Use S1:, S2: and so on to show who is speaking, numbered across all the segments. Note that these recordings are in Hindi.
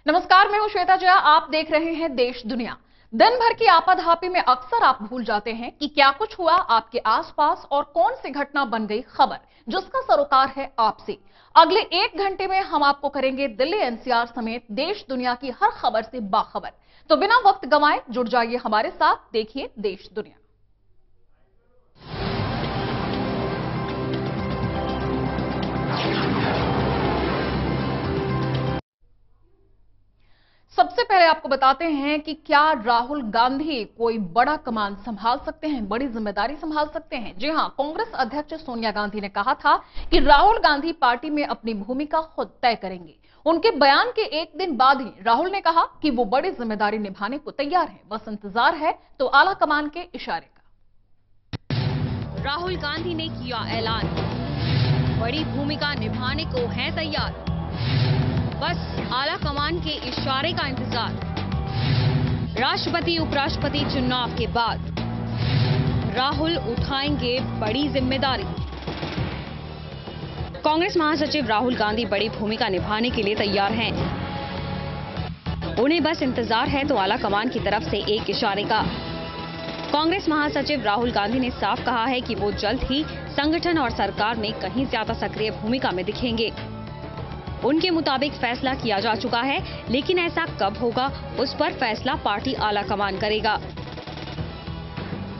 S1: नमस्कार, मैं हूं श्वेता जया। आप देख रहे हैं देश दुनिया। दिन भर की आपाधापी में अक्सर आप भूल जाते हैं कि क्या कुछ हुआ आपके आसपास और कौन सी घटना बन गई खबर जिसका सरोकार है आपसे। अगले 1 घंटे में हम आपको करेंगे दिल्ली एनसीआर समेत देश दुनिया की हर खबर से बाखबर। तो बिना वक्त गंवाए जुड़ जाइए हमारे साथ, देखिए देश दुनिया। सबसे पहले आपको बताते हैं कि क्या राहुल गांधी कोई बड़ा कमान संभाल सकते हैं, बड़ी जिम्मेदारी संभाल सकते हैं। जी हां, कांग्रेस अध्यक्ष सोनिया गांधी ने कहा था कि राहुल गांधी पार्टी में अपनी भूमिका खुद तय करेंगे। उनके बयान के एक दिन बाद ही राहुल ने कहा कि वो बड़ी जिम्मेदारी निभाने को तैयार है, बस इंतजार है तो आला कमान के इशारे का।
S2: राहुल गांधी ने किया ऐलान, बड़ी भूमिका निभाने को है तैयार, बस आला कमान के इशारे का इंतजार। राष्ट्रपति उपराष्ट्रपति चुनाव के बाद राहुल उठाएंगे बड़ी जिम्मेदारी। कांग्रेस महासचिव राहुल गांधी बड़ी भूमिका निभाने के लिए तैयार हैं। उन्हें बस इंतजार है तो आला कमान की तरफ से एक इशारे का। कांग्रेस महासचिव राहुल गांधी ने साफ कहा है कि वो जल्द ही संगठन और सरकार में कहीं ज्यादा सक्रिय भूमिका में दिखेंगे। उनके मुताबिक फैसला किया जा चुका है, लेकिन ऐसा कब होगा उस पर फैसला पार्टी आला कमान करेगा।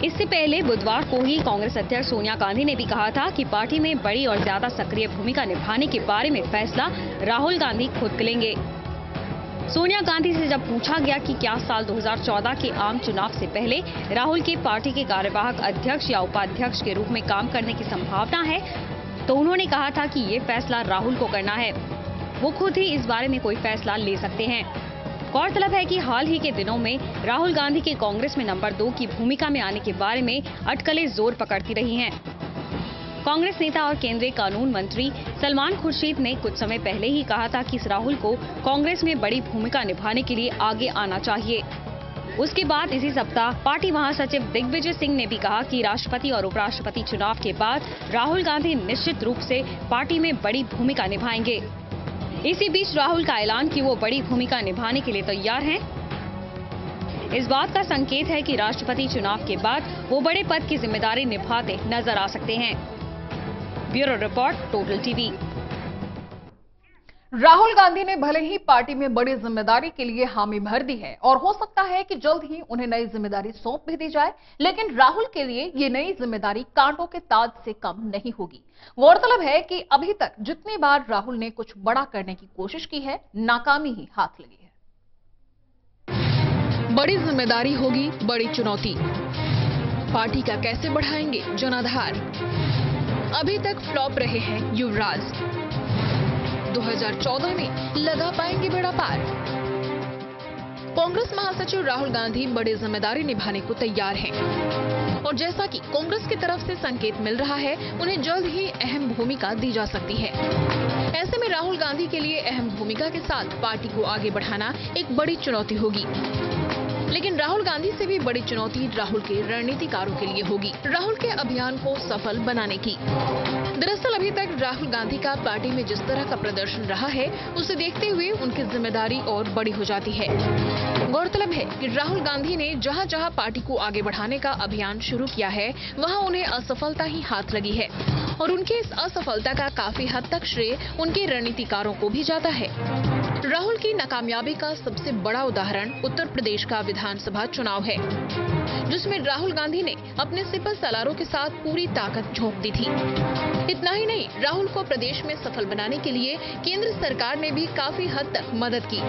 S2: इससे पहले बुधवार को ही कांग्रेस अध्यक्ष सोनिया गांधी ने भी कहा था कि पार्टी में बड़ी और ज्यादा सक्रिय भूमिका निभाने के बारे में फैसला राहुल गांधी खुद लेंगे। सोनिया गांधी से जब पूछा गया कि क्या साल 2014 के आम चुनाव से पहले राहुल के पार्टी के कार्यवाहक अध्यक्ष या उपाध्यक्ष के रूप में काम करने की संभावना है, तो उन्होंने कहा था कि ये फैसला राहुल को करना है, वो खुद ही इस बारे में कोई फैसला ले सकते हैं। गौरतलब है कि हाल ही के दिनों में राहुल गांधी के कांग्रेस में नंबर 2 की भूमिका में आने के बारे में अटकलें जोर पकड़ती रही हैं। कांग्रेस नेता और केंद्रीय कानून मंत्री सलमान खुर्शीद ने कुछ समय पहले ही कहा था कि राहुल को कांग्रेस में बड़ी भूमिका निभाने के लिए आगे आना चाहिए। उसके बाद इसी सप्ताह पार्टी महासचिव दिग्विजय सिंह ने भी कहा कि राष्ट्रपति और उपराष्ट्रपति चुनाव के बाद राहुल गांधी निश्चित रूप से पार्टी में बड़ी भूमिका निभाएंगे। इसी बीच राहुल का ऐलान कि वो बड़ी भूमिका निभाने के लिए तैयार हैं, इस बात का संकेत है कि राष्ट्रपति चुनाव के बाद वो बड़े पद की जिम्मेदारी निभाते नजर आ सकते हैं। Bureau report, total TV.
S1: Rahul Gandhi ने भले ही पार्टी में बड़ी जिम्मेदारी के लिए हामी भर दी है और हो सकता है कि जल्द ही उन्हें नई जिम्मेदारी सौंप भी दी जाए, लेकिन राहुल के लिए ये नई जिम्मेदारी कांटों के ताज से कम नहीं होगी। गौरतलब है कि अभी तक जितनी बार राहुल ने कुछ बड़ा करने की कोशिश की है, नाकामी ही हाथ लगी है। बड़ी जिम्मेदारी होगी, बड़ी चुनौती। पार्टी का कैसे बढ़ाएंगे जनाधार। अभी तक फ्लॉप रहे हैं युवराज, 2014 में लगा पाएंगे बेड़ा पार। कांग्रेस महासचिव राहुल गांधी बड़ी जिम्मेदारी निभाने को तैयार हैं और जैसा कि कांग्रेस की तरफ से संकेत मिल रहा है, उन्हें जल्द ही अहम भूमिका दी जा सकती है। ऐसे में राहुल गांधी के लिए अहम भूमिका के साथ पार्टी को आगे बढ़ाना एक बड़ी चुनौती होगी, लेकिन राहुल गांधी से भी बड़ी चुनौती राहुल के रणनीतिकारों के लिए होगी, राहुल के अभियान को सफल बनाने की। दरअसल अभी तक राहुल गांधी का पार्टी में जिस तरह का प्रदर्शन रहा है, उसे देखते हुए उनकी जिम्मेदारी और बड़ी हो जाती है। गौरतलब है कि राहुल गांधी ने जहां जहां पार्टी को आगे बढ़ाने का अभियान शुरू किया है, वहां उन्हें असफलता ही हाथ लगी है और उनकी इस असफलता का काफी हद तक श्रेय उनके रणनीतिकारों को भी जाता है। राहुल की नाकामयाबी का सबसे बड़ा उदाहरण उत्तर प्रदेश का विधानसभा चुनाव है, जिसमें राहुल गांधी ने अपने सिपह सालारों के साथ पूरी ताकत झोंक दी थी। इतना ही नहीं, राहुल को प्रदेश में सफल बनाने के लिए केंद्र सरकार ने भी काफी हद तक मदद की।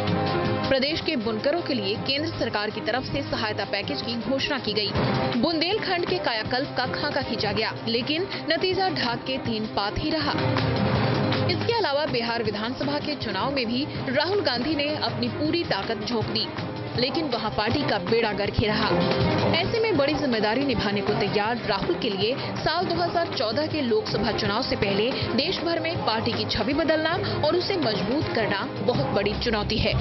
S1: प्रदेश के बुनकरों के लिए केंद्र सरकार की तरफ से सहायता पैकेज की घोषणा की गई। बुंदेलखंड के कायाकल्प का खाका खींचा गया, लेकिन नतीजा ढाक के 3 पात ही रहा। इसके अलावा बिहार विधानसभा के चुनाव में भी राहुल गांधी ने अपनी पूरी ताकत झोंक दी, लेकिन वहां पार्टी का बेड़ा गर्क ही रहा। ऐसे में बड़ी जिम्मेदारी निभाने को तैयार राहुल के लिए साल 2014 के लोकसभा चुनाव से पहले देश भर में पार्टी की छवि बदलना और उसे मजबूत करना बहुत बड़ी चुनौती है।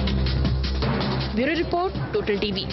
S1: Bureau report, total TV.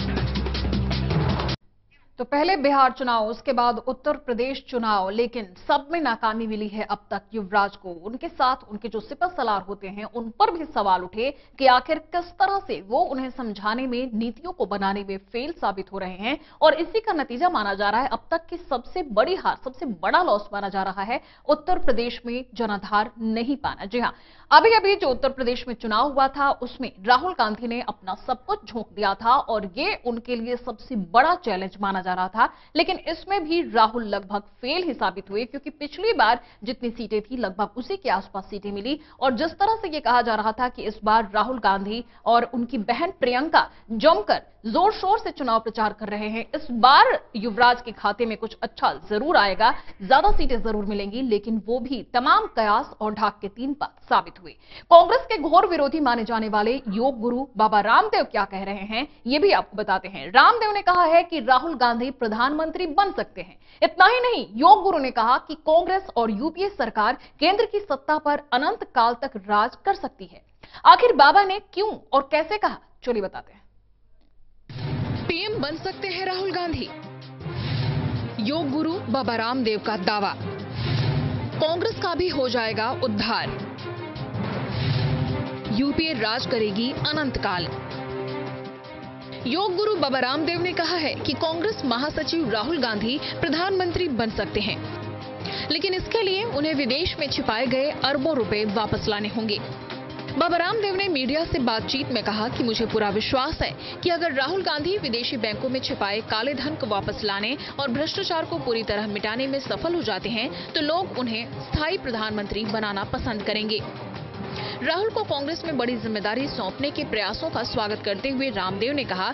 S1: तो पहले बिहार चुनाव, उसके बाद उत्तर प्रदेश चुनाव, लेकिन सब में नाकामी मिली है अब तक युवराज को। उनके साथ उनके जो सिपहसालार होते हैं उन पर भी सवाल उठे कि आखिर किस तरह से वो उन्हें समझाने में, नीतियों को बनाने में फेल साबित हो रहे हैं। और इसी का नतीजा माना जा रहा है अब तक की सबसे बड़ी हार, सबसे बड़ा लॉस माना जा रहा है उत्तर प्रदेश में जनाधार नहीं पाना। जी हां, अभी अभी जो उत्तर प्रदेश में चुनाव हुआ था उसमें राहुल गांधी ने अपना सब कुछ झोंक दिया था और ये उनके लिए सबसे बड़ा चैलेंज माना जा रहा था। लेकिन इसमें भी राहुल लगभग फेल ही साबित हुए, क्योंकि पिछली बार जितनी सीटें थी लगभग उसी के आसपास सीटें मिली। और जिस तरह से यह कहा जा रहा था कि इस बार राहुल गांधी और उनकी बहन प्रियंका जमकर जोर शोर से चुनाव प्रचार कर रहे हैं, इस बार युवराज के खाते में कुछ अच्छा जरूर आएगा, ज्यादा सीटें जरूर मिलेंगी, लेकिन वो भी तमाम कयास और ढाक के तीन पात साबित हुए। कांग्रेस के घोर विरोधी माने जाने वाले योग गुरु बाबा रामदेव क्या कह रहे हैं, ये भी आपको बताते हैं। रामदेव ने कहा है कि राहुल गांधी प्रधानमंत्री बन सकते हैं। इतना ही नहीं, योग गुरु ने कहा कि कांग्रेस और यूपीए सरकार केंद्र की सत्ता पर अनंत काल तक राज कर सकती है। आखिर बाबा ने क्यों और कैसे कहा, चलिए बताते हैं। पीएम बन सकते हैं राहुल गांधी, योग गुरु बाबा रामदेव का दावा। कांग्रेस का भी हो जाएगा उद्धार, यूपीए राज करेगी अनंत काल। योग गुरु बाबा रामदेव ने कहा है कि कांग्रेस महासचिव राहुल गांधी प्रधानमंत्री बन सकते हैं, लेकिन इसके लिए उन्हें विदेश में छिपाए गए अरबों रुपए वापस लाने होंगे। बाबा रामदेव ने मीडिया से बातचीत में कहा कि मुझे पूरा विश्वास है कि अगर राहुल गांधी विदेशी बैंकों में छिपाए काले धन को वापस लाने और भ्रष्टाचार को पूरी तरह मिटाने में सफल हो जाते हैं तो लोग उन्हें स्थायी प्रधानमंत्री बनाना पसंद करेंगे। राहुल को कांग्रेस में बड़ी जिम्मेदारी सौंपने के प्रयासों का स्वागत करते हुए रामदेव ने कहा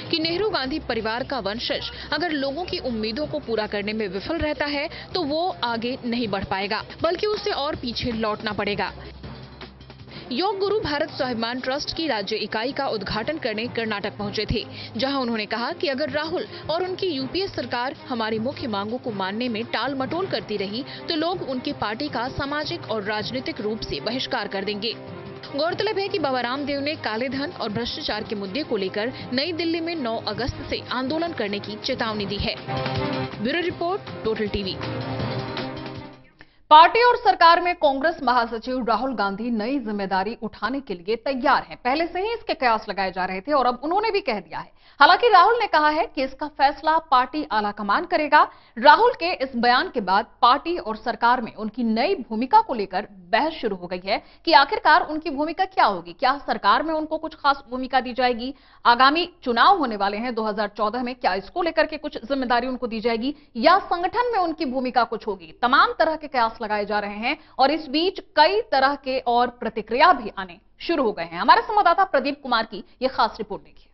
S1: कि नेहरू गांधी परिवार का वंशज अगर लोगों की उम्मीदों को पूरा करने में विफल रहता है तो वो आगे नहीं बढ़ पाएगा, बल्कि उसे और पीछे लौटना पड़ेगा। योग गुरु भारत स्वाभिमान ट्रस्ट की राज्य इकाई का उद्घाटन करने कर्नाटक पहुंचे थे, जहां उन्होंने कहा कि अगर राहुल और उनकी यूपीए सरकार हमारी मुख्य मांगों को मानने में टाल मटोल करती रही तो लोग उनकी पार्टी का सामाजिक और राजनीतिक रूप से बहिष्कार कर देंगे। गौरतलब है कि बाबा रामदेव ने काले धन और भ्रष्टाचार के मुद्दे को लेकर नई दिल्ली में 9 अगस्त से आंदोलन करने की चेतावनी दी है। Bureau report, total TV. Party और सरकार में कांग्रेस महासचिव राहुल गांधी नई जिम्मेदारी उठाने के लिए तैयार हैं। पहले से ही इसके कयास लगाए जा रहे थे और अब उन्होंने भी कह दिया है। हालांकि राहुल ने कहा है कि इसका फैसला पार्टी आलाकमान करेगा। राहुल के इस बयान के बाद पार्टी और सरकार में उनकी नई भूमिका को लेकर बहस शुरू हो गई है कि आखिरकार उनकी भूमिका क्या होगी। क्या सरकार में उनको कुछ खास भूमिका दी जाएगी? आगामी चुनाव होने वाले हैं 2014 में, क्या इसको लेकर के कुछ जिम्मेदारी उनको दी जाएगी या संगठन में उनकी भूमिका कुछ होगी? तमाम तरह के कयास लगाए जा रहे हैं और इस बीच कई तरह के और प्रतिक्रिया भी आने शुरू हो गए हैं। हमारे संवाददाता प्रदीप कुमार की यह खास रिपोर्ट देखिए।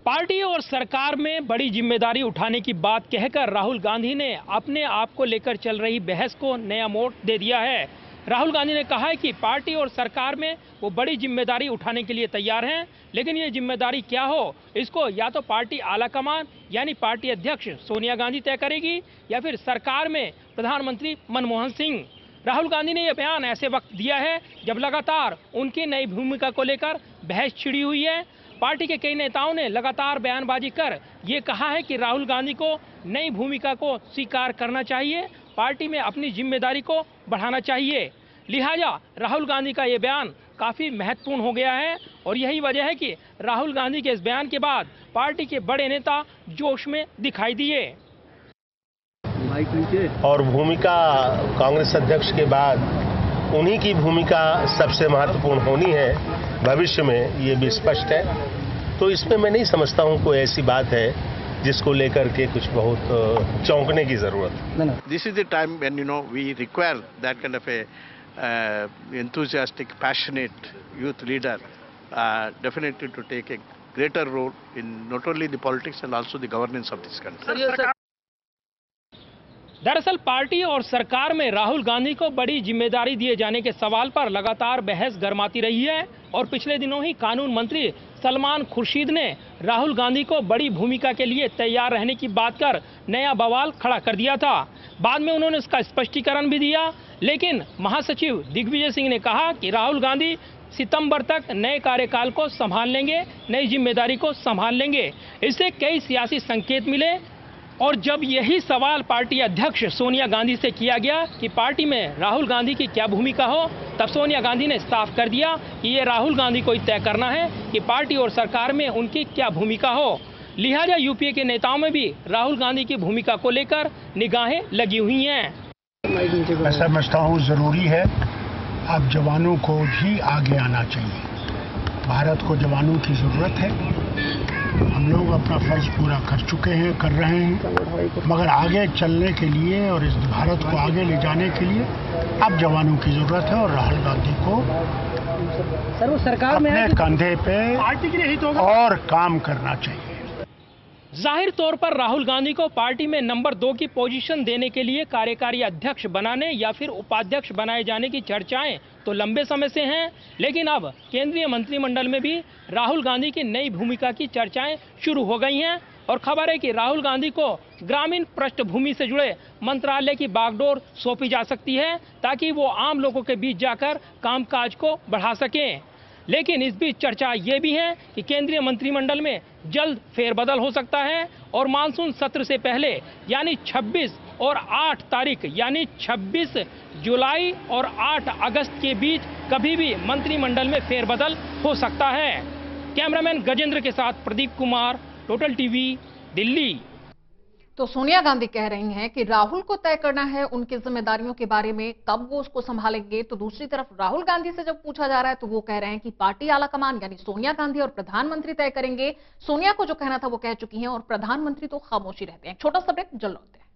S3: पार्टी और सरकार में बड़ी जिम्मेदारी उठाने की बात कहकर राहुल गांधी ने अपने आप को लेकर चल रही बहस को नया मोड़ दे दिया है। राहुल गांधी ने कहा है कि पार्टी और सरकार में वो बड़ी जिम्मेदारी उठाने के लिए तैयार हैं, लेकिन ये जिम्मेदारी क्या हो इसको या तो पार्टी आलाकमान यानी पार्टी अध्यक्ष सोनिया गांधी तय करेगी या फिर सरकार में प्रधानमंत्री मनमोहन सिंह। राहुल गांधी ने यह बयान ऐसे वक्त दिया है जब लगातार उनकी नई भूमिका को लेकर बहस छिड़ी हुई है। पार्टी के कई नेताओं ने लगातार बयानबाजी कर ये कहा है कि राहुल गांधी को नई भूमिका को स्वीकार करना चाहिए, पार्टी में अपनी जिम्मेदारी को बढ़ाना चाहिए। लिहाजा राहुल गांधी का ये बयान काफ़ी महत्वपूर्ण हो गया है और यही वजह है कि राहुल गांधी के इस बयान के बाद पार्टी के बड़े नेता जोश में दिखाई दिए।
S4: और भूमिका कांग्रेस अध्यक्ष के बाद उन्हीं की भूमिका सबसे महत्वपूर्ण होनी है भविष्य में, ये भी स्पष्ट है। तो इसमें मैं नहीं समझता हूँ कोई ऐसी बात है जिसको लेकर के कुछ बहुत चौंकने की जरूरत।
S5: This is the time when we require that kind of a enthusiastic, passionate youth leader, definitely to take a greater role in not only the politics and also the governance of this country.
S3: दरअसल पार्टी और सरकार में राहुल गांधी को बड़ी जिम्मेदारी दिए जाने के सवाल पर लगातार बहस गरमाती रही है और पिछले दिनों ही कानून मंत्री सलमान खुर्शीद ने राहुल गांधी को बड़ी भूमिका के लिए तैयार रहने की बात कर नया बवाल खड़ा कर दिया था। बाद में उन्होंने इसका स्पष्टीकरण भी दिया, लेकिन महासचिव दिग्विजय सिंह ने कहा कि राहुल गांधी सितंबर तक नए कार्यकाल को संभाल लेंगे, नई जिम्मेदारी को संभाल लेंगे। इससे कई सियासी संकेत मिले और जब यही सवाल पार्टी अध्यक्ष सोनिया गांधी से किया गया कि पार्टी में राहुल गांधी की क्या भूमिका हो, तब सोनिया गांधी ने साफ कर दिया कि ये राहुल गांधी को ही तय करना है कि पार्टी और सरकार में उनकी क्या भूमिका हो। लिहाजा यूपीए के नेताओं में भी राहुल गांधी की भूमिका को लेकर निगाहें लगी हुई हैं।
S6: मैं समझता हूँ जरूरी है, अब जवानों को भी आगे आना चाहिए। भारत को जवानों की जरूरत है। हम लोग अपना फर्ज पूरा कर चुके हैं, कर रहे हैं, मगर आगे चलने के लिए और इस भारत को आगे ले जाने के लिए अब जवानों की जरूरत है और राहुल गांधी को
S7: सर वो सरकार में
S6: अपने कंधे पे
S7: पार्टी के लिए हित होगा
S6: और काम करना चाहिए।
S3: जाहिर तौर पर राहुल गांधी को पार्टी में नंबर 2 की पोजीशन देने के लिए कार्यकारी अध्यक्ष बनाने या फिर उपाध्यक्ष बनाए जाने की चर्चाएं तो लंबे समय से हैं, लेकिन अब केंद्रीय मंत्रिमंडल में भी राहुल गांधी की नई भूमिका की चर्चाएं शुरू हो गई हैं और खबर है कि राहुल गांधी को ग्रामीण पृष्ठभूमि से जुड़े मंत्रालय की बागडोर सौंपी जा सकती है ताकि वो आम लोगों के बीच जाकर कामकाज को बढ़ा सकें। लेकिन इस बीच चर्चा ये भी है कि केंद्रीय मंत्रिमंडल में जल्द फेरबदल हो सकता है और मानसून सत्र से पहले यानी 26 और 8 तारीख यानी 26 जुलाई और 8 अगस्त के बीच कभी भी मंत्रिमंडल में फेरबदल हो सकता है। कैमरामैन गजेंद्र के साथ प्रदीप कुमार, टोटल टीवी, दिल्ली।
S1: तो सोनिया गांधी कह रही हैं कि राहुल को तय करना है उनकी जिम्मेदारियों के बारे में, कब वो उसको संभालेंगे। तो दूसरी तरफ राहुल गांधी से जब पूछा जा रहा है तो वो कह रहे हैं कि पार्टी आलाकमान यानी सोनिया गांधी और प्रधानमंत्री तय करेंगे। सोनिया को जो कहना था वो कह चुकी हैं और प्रधानमंत्री तो खामोशी रहते हैं। छोटा सा ब्रेक, जल्द लौटते हैं।